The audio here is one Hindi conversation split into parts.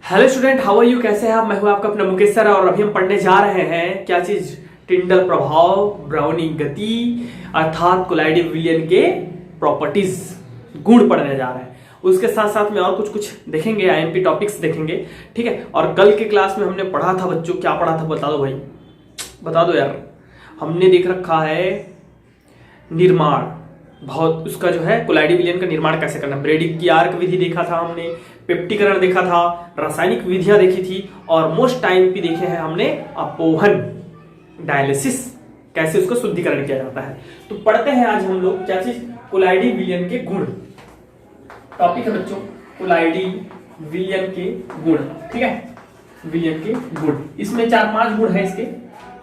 Hello student, how are you? कैसे हैं आप? मैं हूं आपका अपना मुकेश सर और अभी हम पढ़ने जा रहे हैं क्या चीज? टिंडल प्रभाव, ब्राउनिंग गति अर्थात कोलाइडी विलियन के प्रॉपर्टीज, गुण पढ़ने जा रहे हैं। उसके साथ साथ में और कुछ देखेंगे, आईएमपी टॉपिक्स देखेंगे, ठीक है। और कल के क्लास में हमने पढ़ा था बच्चों, क्या पढ़ा था बता दो भाई, बता दो यार। हमने देख रखा है निर्माण, बहुत उसका जो है कोलाइडी विलियन का निर्माण कैसे करना। ब्रेडिक की आर्क विधि देखा था हमने, पेप्टीकरण देखा था, रासायनिक विधियां देखी थी और मोस्ट टाइम पे देखे हैं हमने अपोहन, डायलिसिस, कैसे उसका शुद्धिकरण किया जाता है। तो पढ़ते हैं आज हम लोग क्या चीज, कोलाइडी विलियन के गुण। टॉपिक है बच्चों कोलाइडी विलियन के गुण, ठीक है। विलियन के गुण, इसमें 4-5 गुण है इसके।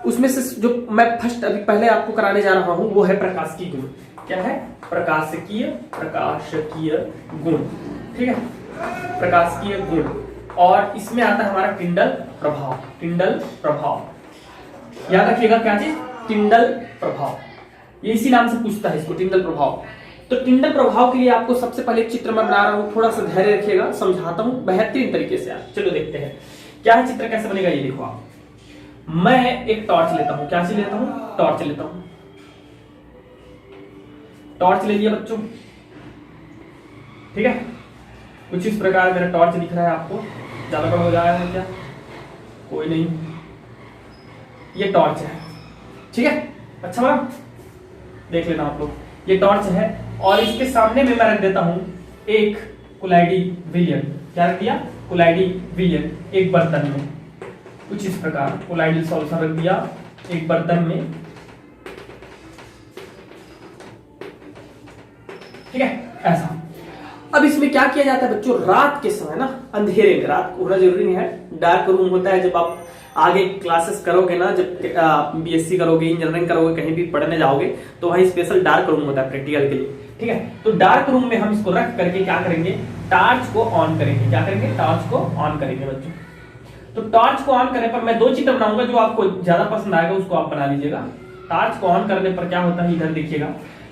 उसमें से जो मैं फर्स्ट अभी पहले आपको कराने जा रहा हूं वो है प्रकाशिकी गुण। क्या है? प्रकाशिकीय गुण, ठीक है, प्रकाशिकीय गुण। और इसमें आता है हमारा टिंडल प्रभाव। टिंडल प्रभाव याद रखिएगा, क्या चीज? टिंडल प्रभाव। ये इसी नाम से पूछता है इसको, टिंडल प्रभाव। तो टिंडल प्रभाव के लिए आपको सबसे पहले एक चित्र मैं बना रहा हूं, थोड़ा सा धैर्य रखिएगा, समझाता हूं बेहतरीन तरीके से। आप चलो देखते हैं क्या है चित्र, कैसे बनेगा ये देखो आप। मैं एक टॉर्च लेता हूं, क्या चीज लेता हूं? टॉर्च लेता हूं। टॉर्च ले लिया बच्चों, ठीक है। कुछ इस प्रकार मेरा टॉर्च दिख रहा है आपको, ज्यादा बड़ा हो जा रहा है क्या? कोई नहीं, ये टॉर्च है, ठीक है। अच्छा बड़ा देख लेना आप लोग, ये टॉर्च है और इसके सामने में मैं रख देता हूं एक कोलाइडी विलियन। क्या रख दिया? कोलाइडी विलियन एक बर्तन में। कुछ इस प्रकार कोलाइडी सॉल्यूशन रख दिया एक बर्तन में, ठीक है, ऐसा। अब इसमें क्या किया जाता है बच्चों, रात के समय ना, अंधेरे में, रात होना जरूरी नहीं है, डार्क रूम होता है। जब आप आगे क्लासेस करोगे ना, जब बीएससी करोगे, इंजीनियरिंग करोगे, कहीं भी पढ़ने जाओगे तो वहीं स्पेशल डार्क रूम होता है प्रैक्टिकल के लिए, ठीक है। तो डार्क रूम में हम इसको रख करके क्या करेंगे, टॉर्च को ऑन करेंगे। क्या करेंगे? टॉर्च को ऑन करेंगे बच्चों। तो टॉर्च को ऑन करने पर मैं 2 चित्र बनाऊंगा, जो आपको ज्यादा पसंद आएगा उसको आप बना लीजिएगा। टॉर्च को ऑन करने पर क्या होता है, इधर देखिएगा।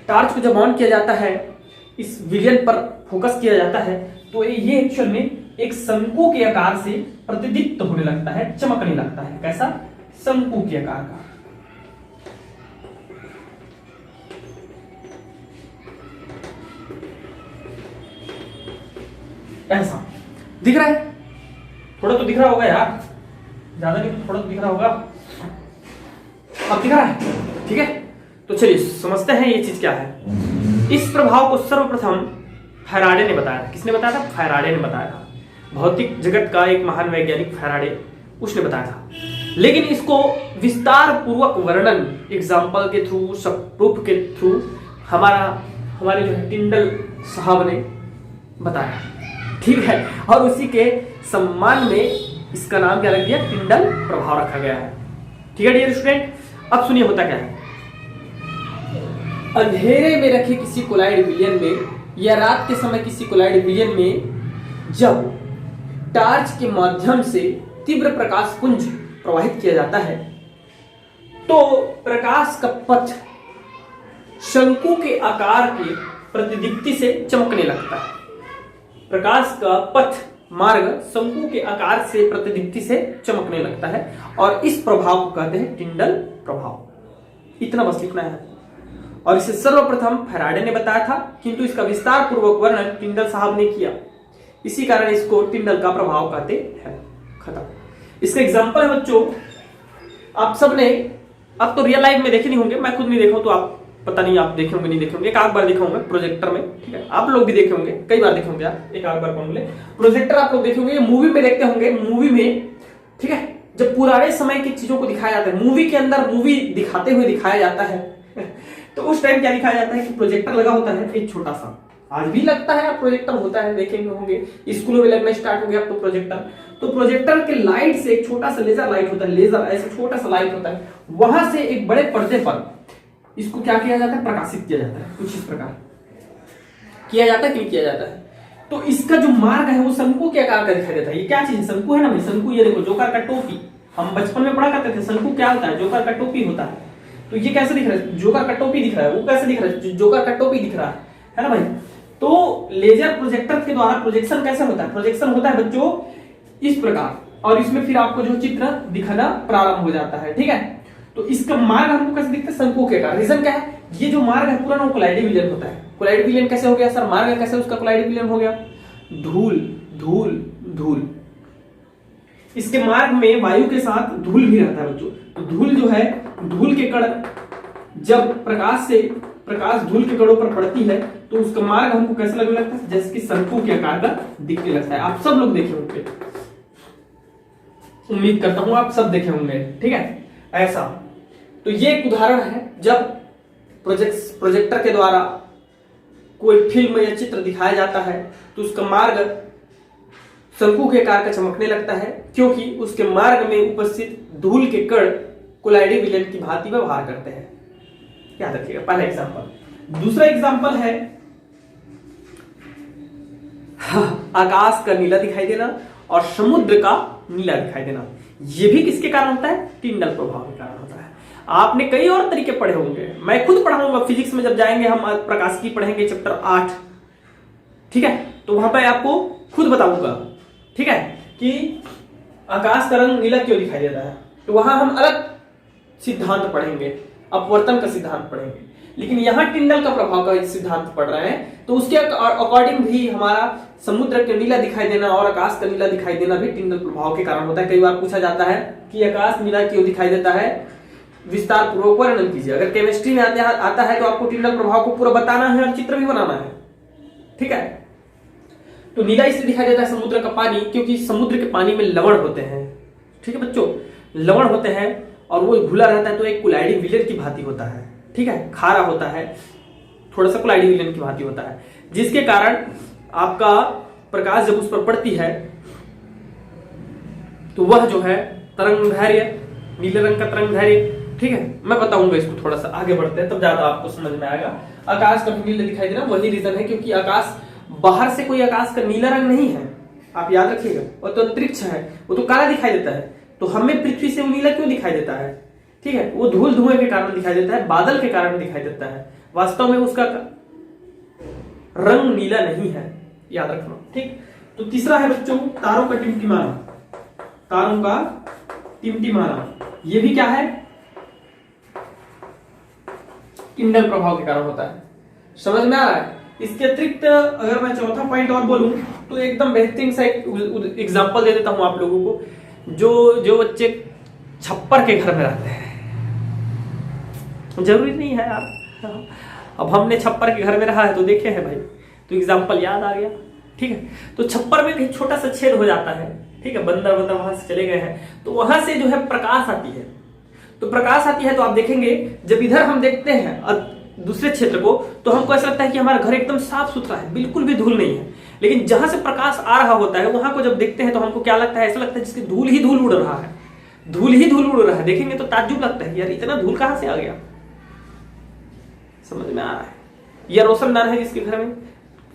टॉर्च को जब ऑन किया जाता है, इस विलियन पर फोकस किया जाता है, तो ये एक्चुअल में एक शंकु के आकार से प्रतिदीप्त होने लगता है, चमकने लगता है। कैसा? शंकु के आकार का। ऐसा दिख रहा है, थोड़ा तो दिख रहा होगा यार, ज्यादा नहीं, थोड़ा तो दिख रहा होगा। अब दिख रहा है, ठीक है। तो चलिए समझते हैं ये चीज क्या है। इस प्रभाव को सर्वप्रथम फैराडे ने बताया था। किसने बताया था? फैराडे ने बताया था। भौतिक जगत का एक महान वैज्ञानिक फैराडे, उसने बताया था। लेकिन इसको विस्तार पूर्वक वर्णन एग्जाम्पल के थ्रू, सब प्रूफ के थ्रू हमारे जो है टिंडल साहब ने बताया, ठीक है। और उसी के सम्मान में इसका नाम क्या रख दिया? टिंडल प्रभाव रखा गया है, ठीक है डियर स्टूडेंट। अब सुनिए होता क्या है। अंधेरे में रखे किसी कोलाइड विलियन में या रात के समय किसी कोलाइड विलियन में जब टॉर्च के माध्यम से तीव्र प्रकाश पुंज प्रवाहित किया जाता है, तो प्रकाश का पथ शंकु के आकार के प्रतिदीप्ति से चमकने लगता है। प्रकाश का पथ मार्ग शंकु के आकार से प्रतिदीप्ति से चमकने लगता है और इस प्रभाव को कहते हैं टिंडल प्रभाव। इतना बस लिखना है। और इसे सर्वप्रथम फैराडे ने बताया था, किंतु इसका विस्तार पूर्वक वर्णन टिंडल साहब ने किया, इसी कारण इसको टिंडल का प्रभाव कहते हैं। खत्म। इसका एग्जांपल है बच्चों, आप सब ने अब तो रियल लाइफ में देखे नहीं होंगे, मैं खुद नहीं देखा हूं तो आप पता नहीं आप देखे होंगे नहीं देखे होंगे। एक आध बार देखा होंगे प्रोजेक्टर में, ठीक है। आप लोग भी देखे होंगे, कई बार देखे होंगे आप, एक आध बार कौन बोले, प्रोजेक्टर आप लोग देखे होंगे, मूवी में देखते होंगे। मूवी में, ठीक है, जब पुराने समय की चीजों को दिखाया जाता है, मूवी के अंदर मूवी दिखाते हुए दिखाया जाता है तो उस टाइम क्या दिखाया जाता है कि प्रोजेक्टर लगा होता है एक छोटा सा, आज भी लगता है, प्रोजेक्टर होता है, देखेंगे होंगे, स्कूलों में लगना स्टार्ट हो गया अब तो प्रोजेक्टर। तो प्रोजेक्टर के लाइट से एक छोटा सा लेजर लाइट होता है, लेजर ऐसे छोटा सा लाइट होता है, वहां से एक बड़े पर्दे पर इसको क्या किया जाता है, प्रकाशित किया जाता है। कुछ इस प्रकार किया जाता है कि नहीं किया जाता है। तो इसका जो मार्ग है वो शंकु के आकार का दिखाई देता है। ये क्या चीज है? शंकु है ना भाई, शंकु। ये देखो जोकर का टोपी, हम बचपन में पढ़ा करते थे, शंकु क्या होता है? जोकर का टोपी होता है। तो ये कैसे दिख रहा है? जोकर का टोपी दिख रहा है। वो कैसे दिख रहा है? जोकर का टोपी दिख रहा है ना भाई। तो लेजर प्रोजेक्टर के द्वारा प्रोजेक्शन कैसे होता है? प्रोजेक्शन होता है बच्चों इस प्रकार, और इसमें फिर आपको जो चित्र दिखाना प्रारंभ हो जाता है। ठीक है, तो इसका मार्ग हमको कैसे दिखता है, शंकु के आकार। रीजन क्या है, ये जो मार्ग है पूरा ना कोलाइडी विलयन होता है। कोलाइडी विलयन कैसे हो गया सर, मार्ग कैसे उसका कोलाइडी विलयन हो गया, धूल धूल धूल। इसके मार्ग में वायु के साथ धूल भी रहता है बच्चों। तो धूल जो है, धूल के कण जब प्रकाश धूल के कणों पर पड़ती है तो उसका मार्ग हमको कैसा लगने लगता है, जैसे कि शंकु के आकार का दिखने लगता है। आप सब लोग देखे होंगे, उम्मीद करता हूं आप सब देखे होंगे। ठीक है, ऐसा। तो ये एक उदाहरण है, जब प्रोजेक्टर के द्वारा कोई फिल्म या चित्र दिखाया जाता है तो उसका मार्ग शंकु के आकार का चमकने लगता है, क्योंकि उसके मार्ग में उपस्थित धूल के कण कोलाइडी विलयन की भांति व्यवहार करते हैं। याद रखिएगा, पहला एग्जांपल। दूसरा एग्जांपल है आकाश का नीला दिखाई देना और समुद्र का नीला दिखाई देना। यह भी किसके कारण होता है, टिंडल प्रभाव के कारण होता है। आपने कई और तरीके पढ़े होंगे, मैं खुद पढ़ाऊंगा फिजिक्स में, जब जाएंगे हम प्रकाशिकी पढ़ेंगे चैप्टर 8। ठीक है, तो वहां पर आपको खुद बताऊंगा। ठीक है, कि आकाश का रंग नीला क्यों दिखाई देता है, तो वहां हम अलग सिद्धांत पढ़ेंगे, अपवर्तन का सिद्धांत पढ़ेंगे। लेकिन यहां टिंडल का प्रभाव का सिद्धांत पढ़ रहे हैं, तो उसके अकॉर्डिंग भी हमारा समुद्र का नीला दिखाई देना और आकाश का नीला दिखाई देना भी टिंडल प्रभाव के कारण होता है। कई बार पूछा जाता है कि आकाश नीला क्यों दिखाई देता है, विस्तार पूर्वक वर्णन कीजिए। अगर केमिस्ट्री में आता है तो आपको टिंडल प्रभाव को पूरा बताना है और चित्र भी बनाना है। ठीक है, तो नीला इसलिए दिखाई देता है समुद्र का पानी, क्योंकि समुद्र के पानी में लवण होते हैं। ठीक है बच्चों, लवण होते हैं और वो घुला रहता है, तो एक कोलाइडी विलयन की भांति होता है। ठीक है, खारा होता है, थोड़ा सा कोलाइडी विलयन की भांति होता है, जिसके कारण आपका प्रकाश जब उस पर पड़ती है तो वह जो है तरंगदैर्घ्य, नीले रंग का तरंगदैर्घ्य। ठीक है, मैं बताऊंगा इसको, थोड़ा सा आगे बढ़ते हैं तब ज्यादा आपको समझ में आएगा। आकाश का नीला दिखाई देना वही रीजन है, क्योंकि आकाश बाहर से कोई आकाश का नीला रंग नहीं है, आप याद रखिएगा। वो तो अंतरिक्ष है, वो तो काला दिखाई देता है, तो हमें पृथ्वी से वो नीला क्यों दिखाई देता है। ठीक है, वो धूल धुएं के कारण दिखाई देता है, बादल के कारण दिखाई देता है, वास्तव में उसका रंग नीला नहीं है, याद रखना। ठीक, तो तीसरा है बच्चों तारों का टिमटिमाना। तारों का टिमटिमाना, ये भी क्या है, टिंडल प्रभाव के कारण होता है। समझ में आ रहा है। इसके अतिरिक्त अगर मैं चौथा पॉइंट और बोलूं तो एकदम बेहतरीन सा एक एग्जांपल दे देता हूं आप लोगों को। जो बच्चे छप्पर के घर में रहते हैं, जरूरी नहीं है यार, अब हमने छप्पर के घर में रहा है तो देखे हैं भाई, तो एग्जांपल याद आ गया। ठीक है, तो छप्पर में कहीं छोटा सा छेद हो जाता है। ठीक है, बंदर वहां से चले गए हैं, तो वहां से जो है प्रकाश आती है। तो प्रकाश आती है तो आप देखेंगे, जब इधर हम देखते हैं दूसरे क्षेत्र को, तो हमको ऐसा लगता है कि हमारा घर एकदम साफ सुथरा है, बिल्कुल भी धूल नहीं है। लेकिन जहां से प्रकाश आ रहा होता है वहां को जब देखते हैं तो हमको क्या लगता है, ऐसा लगता है जिसकी धूल ही धूल उड़ रहा है, धूल ही धूल उड़ रहा है। देखेंगे तो ताज्जुब लगता है, यार इतना धूल कहां से आ गया। समझ में आ रहा है। यह रोशनदान है जिसके घर में,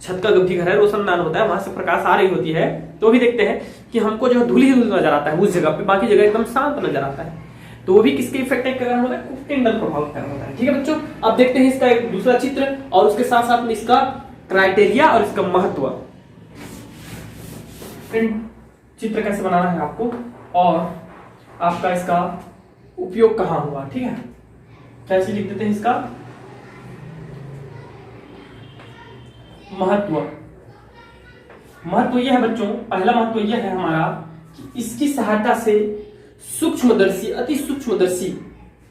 छत का भी घर है, रोशनदान होता है, वहां से प्रकाश आ रही होती है, तो भी देखते हैं कि हमको जो धूल ही धूल नजर आता है उस जगह पे, बाकी जगह एकदम शांत नजर आता है। तो वो भी किसके इफेक्ट के कारण होता है, टिंडल प्रभाव के कारण होता है। ठीक है बच्चों, अब देखते हैं इसका एक दूसरा चित्र और उसके साथ साथ में इसका क्राइटेरिया और इसका महत्व। चित्र कैसे बनाना है आपको और आपका इसका उपयोग कहां हुआ। ठीक है, कैसे लिख देते हैं इसका महत्व। महत्व यह है बच्चों, पहला महत्व यह है हमारा कि इसकी सहायता से सूक्ष्मदर्शी, अति सूक्ष्मदर्शी,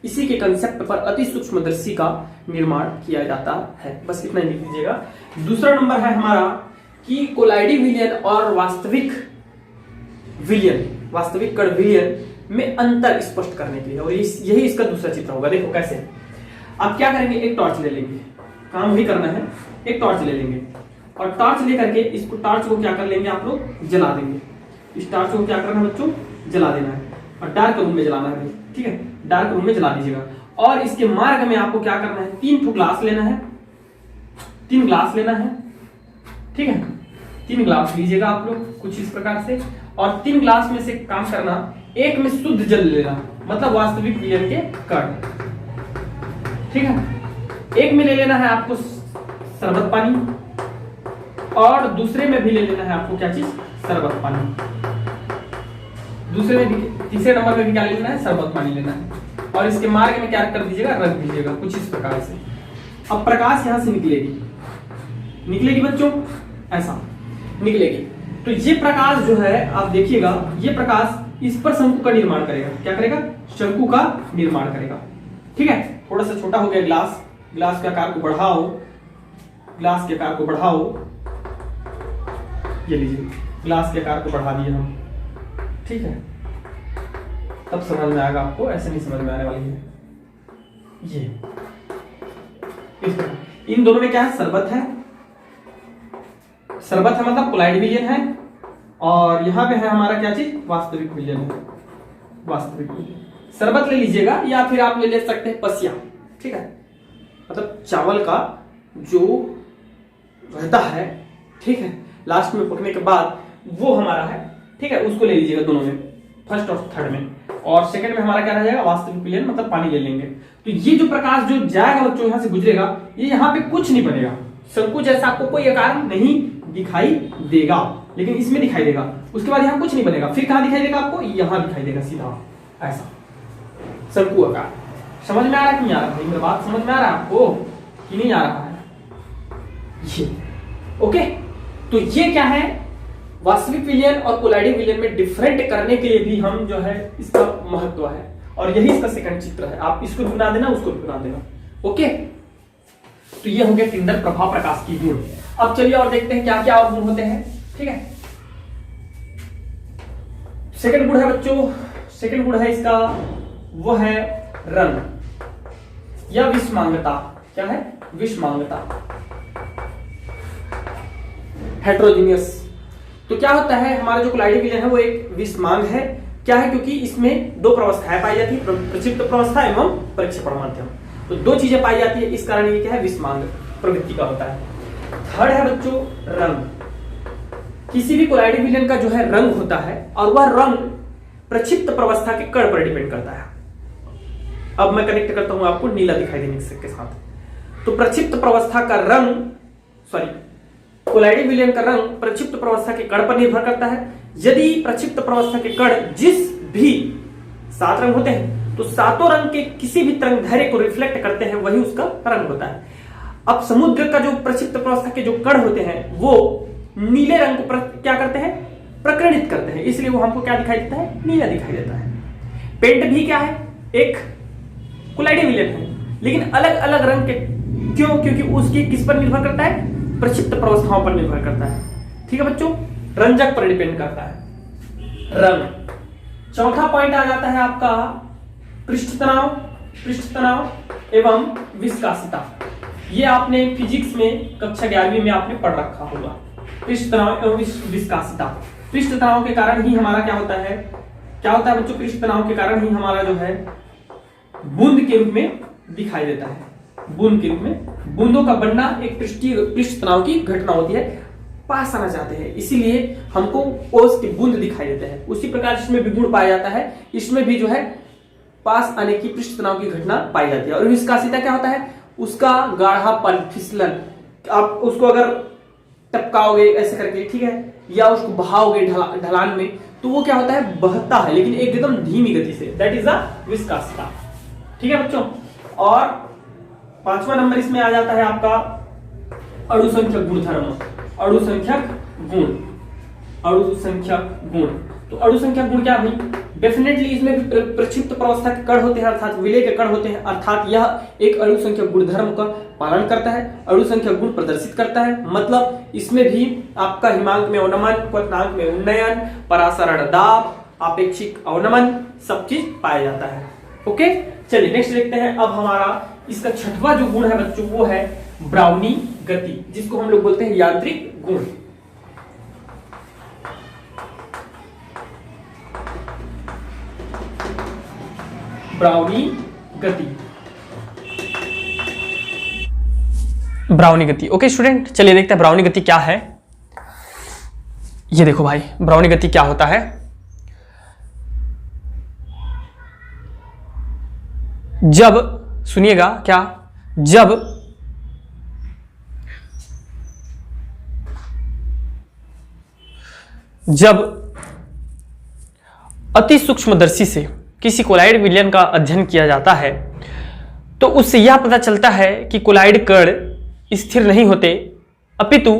इसी के कंसेप्ट पर अति सूक्ष्मदर्शी का निर्माण किया जाता है। बस इतना ही लिख लीजिएगा। दूसरा नंबर है हमारा कि कोलाइडी विलयन और वास्तविक कण विलयन में अंतर स्पष्ट करने के लिए, और यही इसका दूसरा चित्र होगा। देखो कैसे, आप क्या करेंगे, एक टॉर्च ले लेंगे, काम वही करना है, एक टॉर्च ले लेंगे और टॉर्च लेकर के इसको, टॉर्च को क्या कर लेंगे आप लोग, जला देंगे। इस टॉर्च को क्या करना है बच्चों, जला देना है और डार्क रूम में जलाना है। ठीक है, डार्क रूम में जला दीजिएगा। और इसके मार्ग में आपको क्या करना है, 3 ग्लास लेना है, 3 ग्लास लेना है। ठीक है, 3 ग्लास लीजिएगा आप लोग कुछ इस प्रकार से, और 3 ग्लास में से काम करना, एक में शुद्ध जल लेना, मतलब वास्तविक विलयन के कण। ठीक है, एक में ले लेना है आपको शरबत पानी और दूसरे में भी ले लेना है आपको क्या चीज, शरबत पानी। दूसरे में तीसरे नंबर में भी क्या लेना है, शरबत पानी लेना है। और इसके मार्ग में क्या कर दीजिएगा, रख दीजिएगा कुछ इस प्रकार से। अब प्रकाश यहां से निकलेगी बच्चों, ऐसा निकलेगी। तो ये प्रकाश जो है आप देखिएगा, ये प्रकाश इस पर शंकु का निर्माण करेगा। क्या करेगा, शंकु का निर्माण करेगा। ठीक है, थोड़ा सा छोटा हो गया ग्लास, ग्लास के आकार को बढ़ाओ, ग्लास के आकार को बढ़ाओ, ये लीजिए ग्लास के आकार को बढ़ा दिए हम। ठीक है, तब समझ में आएगा आपको, ऐसे नहीं समझ में आने वाली है। ये इन दोनों में क्या है, शरबत है, शरबत है मतलब कोलाइड विलयन है, और यहां पे है हमारा क्या चीज, वास्तविक विलयन है, वास्तविक विलयन। शरबत ले लीजिएगा या फिर आप ले सकते हैं पसिया। ठीक है, मतलब चावल का जो रहता है, ठीक है, लास्ट में पकने के बाद वो हमारा है। ठीक है, उसको ले लीजिएगा दोनों में, फर्स्ट और थर्ड में। और सेकंड में हमारा क्या रह जाएगा, वास्तविक विलयन, मतलब पानी ले लेंगे। तो ये जो प्रकाश जो जाएगा बच्चों यहां से गुजरेगा, ये यहाँ पे कुछ नहीं बनेगा, शंकु जैसा आपको कोई आकार नहीं दिखाई देगा, लेकिन इसमें दिखाई देगा। उसके बाद यहाँ कुछ नहीं बनेगा, फिर कहां दिखाई देगा आपको, यहां दिखाई देगा सीधा ऐसा शंकु आकार। समझ में आ रहा है कि नहीं आ रहा है, मेरी बात समझ में आ रहा है आपको कि नहीं आ रहा है ये? ओके, तो ये क्या है, वास्तविक विलयन और कोलाइडिक विलयन में डिफरेंट करने के लिए भी हम जो है इसका महत्व है, और यही इसका सेकंड चित्र है। आप इसको भी बना देना, उसको भी बना देना। ओके, तो ये हो गया टिंडर प्रभाव प्रकाश की गुण। अब चलिए और देखते हैं क्या क्या और गुण होते हैं। ठीक है, सेकंड गुण है बच्चों, सेकंड गुण है इसका, वो है रंग या विषमांगता। क्या है, विषमांगता, हेट्रोजीनियस। तो क्या होता है, हमारा जो कोलाइडिक विलयन है वो एक विषमांग है। क्या है, क्योंकि इसमें दो प्रवस्थाएं पाई जाती है, प्रक्षिप्त प्रवस्था एवं प्रक्षेपण माध्यम। तो दो चीजें पाई जाती है, इस कारण ये क्या है, विषमांग प्रवृत्ति का होता है। थर्ड है बच्चों रंग। किसी भी कोलाइडिक विलयन का जो है रंग होता है, और वह रंग प्रक्षिप्त प्रवस्था के कण पर डिपेंड करता है। अब मैं कनेक्ट करता हूं आपको नीला दिखाई देने के साथ। तो प्रक्षिप्त प्रवस्था का रंग, सॉरी, कोलाइडिक विलयन का रंग प्रक्षिप्त प्रवस्था के कण पर निर्भर करता है। यदि प्रक्षिप्त प्रवस्था के कण जिस भी 7 रंग होते हैं, तो सातों रंग के किसी भी तरंगदैर्घ्य को रिफ्लेक्ट करते हैं, वही उसका रंग होता है। अब समुद्र का जो प्रक्षिप्त प्रवस्था के जो कण होते हैं वो नीले रंग को क्या करते हैं, प्रकर्णित करते हैं, इसलिए वो हमको क्या दिखाई देता है, नीला दिखाई देता है। पेंट भी क्या है, एक कोलाइडिक विलयन है, लेकिन अलग अलग रंग के। क्यों, क्योंकि उसकी किस पर निर्भर करता है, प्रक्षिप्त प्रवस्थाओं पर निर्भर करता है। ठीक है बच्चों, रंजक पर डिपेंड करता है रंग। चौथा पॉइंट आ जाता है आपका पृष्ठ तनाव, पृष्ठ तनाव एवं विस्कासिता। ये आपने फिजिक्स में कक्षा 11वीं में आपने पढ़ रखा होगा, पृष्ठ तनाव एवं विस्कासिता। पृष्ठ तनाव के कारण ही हमारा क्या होता है, क्या होता है बच्चों, पृष्ठ तनाव के कारण ही हमारा जो है बूंद के रूप में दिखाई देता है। बूंद के रूप में, बूंदों का बनना एक पृष्ठ तनाव की घटना होती है। पास आना चाहते हैं, इसीलिए हमको ओस की बूंद दिखाई देते हैं। उसी प्रकार इसमें भी गुण पाया जाता है, इसमें भी जो है पास आने की पृष्ठ तनाव की घटना पाई जाती है। और विस्कासिता क्या होता है, उसका गाढ़ापन, फिसलन। आप उसको अगर टपकाओगे ऐसे करके, ठीक है, या उसको बहाओगे ढलान में, तो वो क्या होता है, बहता है, लेकिन एकदम धीमी गति से। दैट इज द विस्कासिता। ठीक है बच्चों, और 5वां नंबर इसमें आ जाता है आपका अणुसंख्यक गुणधर्म, अणुसंख्यक गुण, अणुसंख्यक गुण। तो अणुसंख्यक गुण क्या भाई, डेफिनेटली इसमें प्रक्षिप्त प्रवस्था के कण होते हैं, अर्थात विलय के कण होते हैं, अर्थात यह एक अणुसंख्यक गुणधर्म का पालन करता है, अणुसंख्यक गुण प्रदर्शित करता है। मतलब इसमें भी आपका हिमांक में अवनमन, क्वथनांक में उन्नयन, परासरण दाब, आपेक्षिक अवनमन, सब चीज पाया जाता है। ओके, चलिए नेक्स्ट देखते हैं। अब हमारा इसका छठवां जो गुण है बच्चों, वो है ब्राउनी गति, जिसको हम लोग बोलते हैं यांत्रिक गुण। ब्राउनी गति, ब्राउनी गति। ओके स्टूडेंट, चलिए देखते हैं ब्राउनी गति क्या है। ये देखो भाई, ब्राउनी गति क्या होता है। जब, सुनिएगा क्या, जब अति सूक्ष्मदर्शी से किसी कोलाइड विलयन का अध्ययन किया जाता है तो उससे यह पता चलता है कि कोलाइड कण स्थिर नहीं होते, अपितु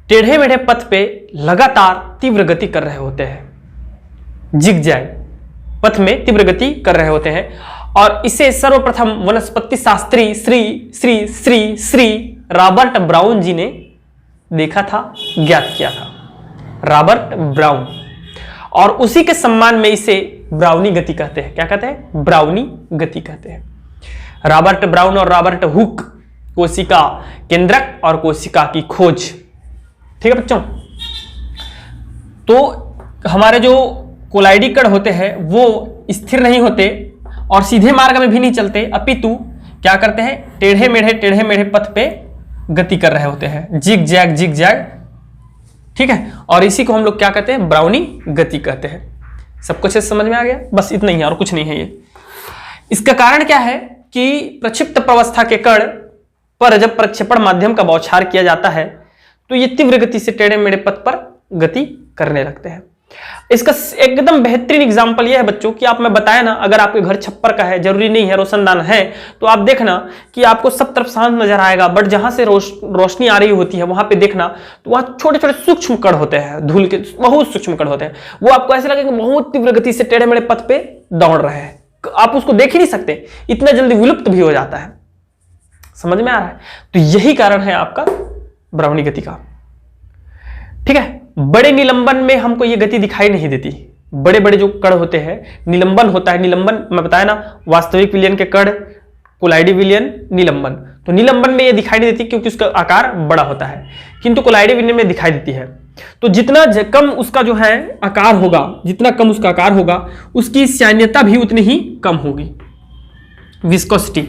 टेढ़े मेढ़े पथ पे लगातार तीव्र गति कर रहे होते हैं, जिगजैग पथ में तीव्र गति कर रहे होते हैं। और इसे सर्वप्रथम वनस्पति शास्त्री श्री रॉबर्ट ब्राउन जी ने देखा था, ज्ञात किया था, रॉबर्ट ब्राउन। और उसी के सम्मान में इसे ब्राउनी गति कहते हैं। क्या कहते हैं? ब्राउनी गति कहते हैं। रॉबर्ट ब्राउन और रॉबर्ट हुक, कोशिका केंद्रक और कोशिका की खोज। ठीक है बच्चों, तो हमारे जो कोलाइडी कण होते हैं वो स्थिर नहीं होते और सीधे मार्ग में भी नहीं चलते, अपितु क्या करते हैं? टेढ़े मेढ़े पथ पे गति कर रहे होते हैं, जिग जैग। ठीक है, और इसी को हम लोग क्या कहते हैं? ब्राउनी गति कहते हैं। सब कुछ समझ में आ गया? बस इतना ही है और कुछ नहीं है ये। इसका कारण क्या है कि प्रक्षिप्त प्रवस्था के कण पर जब प्रक्षेपण माध्यम का बौछार किया जाता है तो ये तीव्र गति से टेढ़े मेढ़े पथ पर गति करने लगते हैं। इसका एकदम बेहतरीन एग्जांपल यह है बच्चों कि आप, मैं बताया ना, अगर आपके घर छप्पर का है, जरूरी नहीं है रोशनदान है, तो आप देखना कि आपको सब तरफ शांत नजर आएगा, बट जहां से रोशनी आ रही होती है वहां पे देखना तो वहां छोटे छोटे सूक्ष्म कण होते हैं, धूल के बहुत सूक्ष्म कण होते हैं। वो आपको ऐसे लगेगा बहुत तीव्र गति से टेढ़े मेढ़े पथ पे दौड़ रहे हैं, आप उसको देख ही नहीं सकते, इतना जल्दी विलुप्त भी हो जाता है। समझ में आ रहा है? तो यही कारण है आपका ब्राउनी गति का। ठीक है, बड़े निलंबन में हमको ये गति दिखाई नहीं देती। बड़े बड़े जो कण होते हैं, निलंबन होता है, निलंबन मैं बताया ना, वास्तविक विलयन के कण, कोलाइडी विलयन, निलंबन। तो निलंबन में ये दिखाई नहीं देती क्योंकि उसका आकार बड़ा होता है, किंतु कोलाइडी विलयन में दिखाई देती है। तो जितना कम उसका जो है आकार होगा, जितना कम उसका आकार होगा, उसकी श्यानता भी उतनी ही कम होगी। विस्कोसिटी,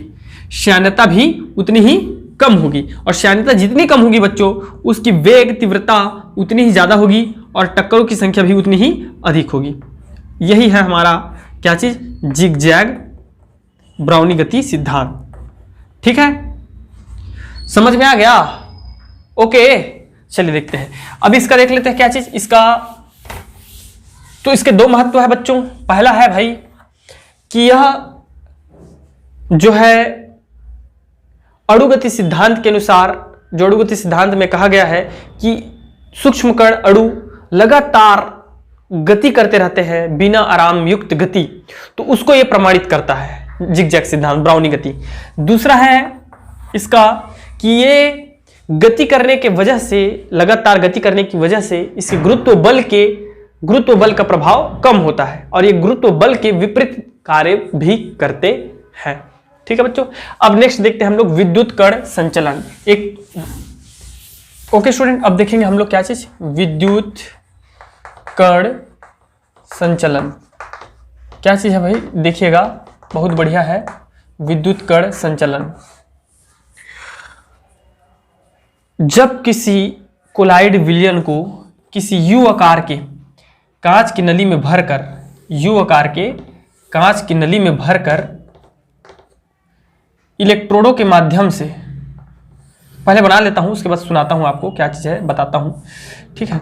श्यानता भी उतनी ही कम होगी, और श्यानता जितनी कम होगी बच्चों, उसकी वेग तीव्रता उतनी ही ज्यादा होगी और टक्करों की संख्या भी उतनी ही अधिक होगी। यही है हमारा क्या चीज? जिगजैग ब्राउनी गति सिद्धांत। ठीक है, समझ में आ गया? ओके, चलिए देखते हैं। अब इसका देख लेते हैं क्या चीज इसका। तो इसके दो महत्व है बच्चों। पहला है भाई कि यह जो है अणुगति सिद्धांत के अनुसार, जो अणुगति सिद्धांत में कहा गया है कि सूक्ष्म कण अणु लगातार गति करते रहते हैं बिना आराम युक्त गति, तो उसको यह प्रमाणित करता है जिगजैग सिद्धांत, ब्राउनी गति। दूसरा है इसका कि ये गति करने के वजह से, लगातार गति करने की वजह से इसके गुरुत्व बल का प्रभाव कम होता है और ये गुरुत्व बल के विपरीत कार्य भी करते हैं। ठीक है बच्चों, अब नेक्स्ट देखते हैं हम लोग विद्युत कण संचलन। ओके स्टूडेंट, अब देखेंगे हम लोग क्या चीज? विद्युत कण संचलन क्या चीज है भाई? देखिएगा, बहुत बढ़िया है विद्युत कण संचलन। जब किसी कोलाइड विलयन को किसी यू आकार के कांच की नली में भरकर, यू आकार के कांच की नली में भरकर इलेक्ट्रोडों के माध्यम से, पहले बना लेता हूं उसके बाद सुनाता हूं आपको क्या चीज है, बताता हूं। ठीक है,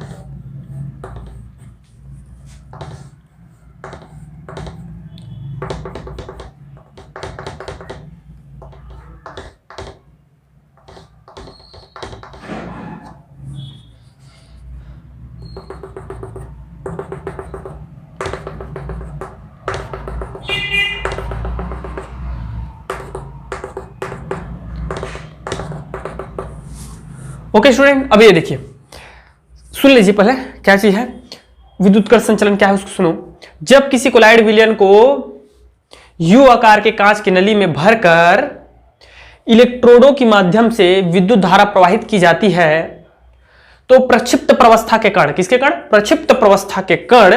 ओके स्टूडेंट, अब ये देखिए, सुन लीजिए पहले क्या चीज है विद्युत कण संचलन, क्या है उसको सुनो। जब किसी कोलाइड विलयन को यू आकार के कांच की नली में भरकर इलेक्ट्रोडों के माध्यम से विद्युत धारा प्रवाहित की जाती है तो प्रक्षिप्त प्रवस्था के कण, किसके कण? प्रक्षिप्त प्रवस्था के कण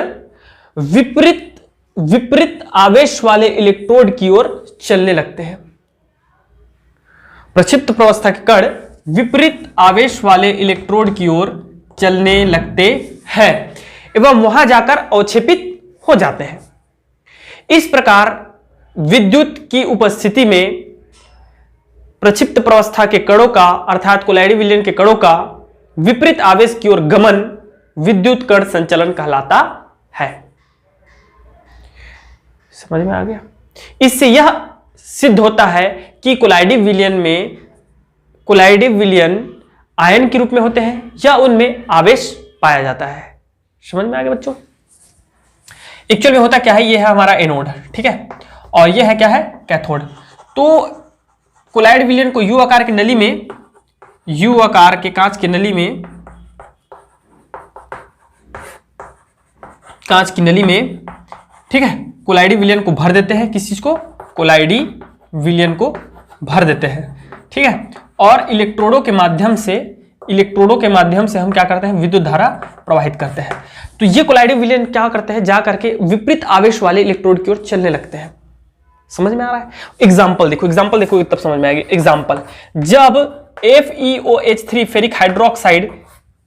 विपरीत आवेश वाले इलेक्ट्रोड की ओर चलने लगते हैं। प्रक्षिप्त प्रवस्था के कण विपरीत आवेश वाले इलेक्ट्रोड की ओर चलने लगते हैं एवं वहां जाकर अवक्षेपित हो जाते हैं। इस प्रकार विद्युत की उपस्थिति में प्रक्षिप्त प्रवस्था के कणों का, अर्थात कोलाइडी विलयन के कणों का विपरीत आवेश की ओर गमन विद्युत कण संचलन कहलाता है। समझ में आ गया। इससे यह सिद्ध होता है कि कोलाइडिव विलयन आयन के रूप में होते हैं या उनमें आवेश पाया जाता है। समझ में आ गया बच्चों। एक्चुअल में होता क्या है, ये है हमारा एनोड, ठीक है, और ये है क्या है, कैथोड। तो कोलाइड विलयन को यू आकार की नली में, यू आकार के कांच की नली में, कांच की नली में, ठीक है, कोलाइडी विलयन को भर देते हैं। किस चीज को, कोलाइडी विलयन को भर देते हैं, ठीक है, और इलेक्ट्रोडों के माध्यम से हम क्या करते हैं, विद्युत धारा प्रवाहित करते हैं। तो ये कोलाइडी विलयन क्या करते हैं, जा करके विपरीत आवेश वाले इलेक्ट्रोड की ओर चलने लगते हैं। समझ में आ रहा है। एग्जाम्पल देखो तब समझ में आएगी। एग्जाम्पल, जब FeOH3 फेरिक हाइड्रोक्साइड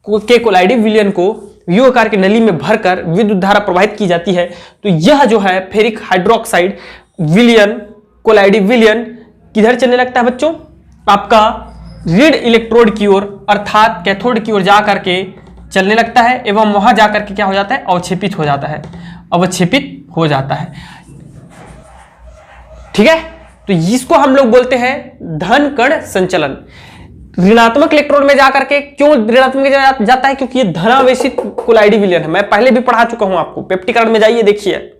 के कोलाइडी विलयन को यू आकार की नली में भरकर विद्युत धारा प्रवाहित की जाती है, तो यह जो है फेरिक हाइड्रोक्साइड विलयन, कोलाइडी विलयन किधर चलने लगता है बच्चों, आपका रीड इलेक्ट्रोड की ओर अर्थात कैथोड की ओर जाकर के चलने लगता है, एवं वहां जाकर के क्या हो जाता है, अवक्षेपित हो जाता है, ठीक है। तो इसको हम लोग बोलते हैं धन कण संचलन। ऋणात्मक इलेक्ट्रोड में जाकर के, क्यों ऋणात्मक में जाता है, क्योंकि ये धनावेशित कोलाइडी विलयन है। मैं पहले भी पढ़ा चुका हूं आपको, पेप्टिकरण में जाइए देखिए,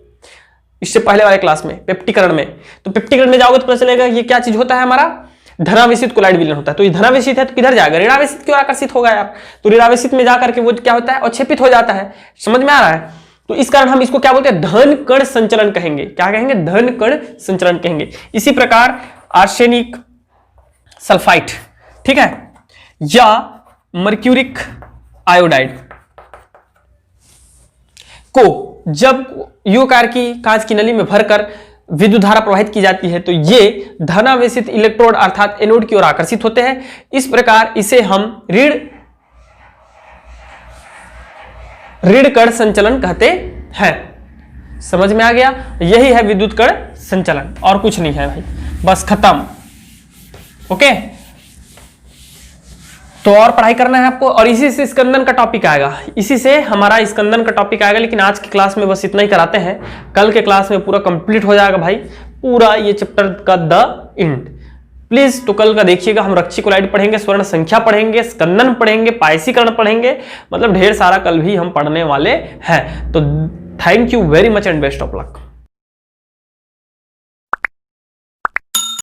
इससे पहले वाले क्लास में पेप्टिकरण में। तो पेप्टिकरण में जाओगे तो पता चलेगा ये क्या चीज होता है, हमारा धनावेशित कोलाइड विलयन होता है। तो ये धनावेशित है तो किधर जाएगा, ऋणावेशित की ओर आकर्षित होगा यार। तो ऋणावेशित में जाकर के वो क्या होता है, अवक्षेपित हो जाता है। समझ में आ रहा है। तो इस कारण हम इसको क्या बोलते हैं, धन कण संचलन कहेंगे। क्या कहेंगे, धन कण संचलन कहेंगे। इसी प्रकार आर्सेनिक सल्फाइड, ठीक है, या मर्क्यूरिक आयोडाइड को जब यू आकार की कांच की नली में भरकर विद्युत धारा प्रवाहित की जाती है, तो ये धनावेशित इलेक्ट्रोड अर्थात एनोड की ओर आकर्षित होते हैं। इस प्रकार इसे हम ऋण कण संचलन कहते हैं। समझ में आ गया। यही है विद्युत कण संचलन, और कुछ नहीं है भाई, बस खत्म। ओके, तो और पढ़ाई करना है आपको, और इसी से स्कंदन का टॉपिक आएगा, इसी से हमारा स्कंदन का टॉपिक आएगा। लेकिन आज की क्लास में बस इतना ही कराते हैं, कल के क्लास में पूरा कंप्लीट हो जाएगा भाई, पूरा ये चैप्टर का द एंड। प्लीज तो कल का देखिएगा। हम रक्षी कोलाइड पढ़ेंगे, स्वर्ण संख्या पढ़ेंगे, स्कंदन पढ़ेंगे, पायसीकरण पढ़ेंगे, मतलब ढेर सारा कल भी हम पढ़ने वाले हैं। तो thank you very much and best of luck.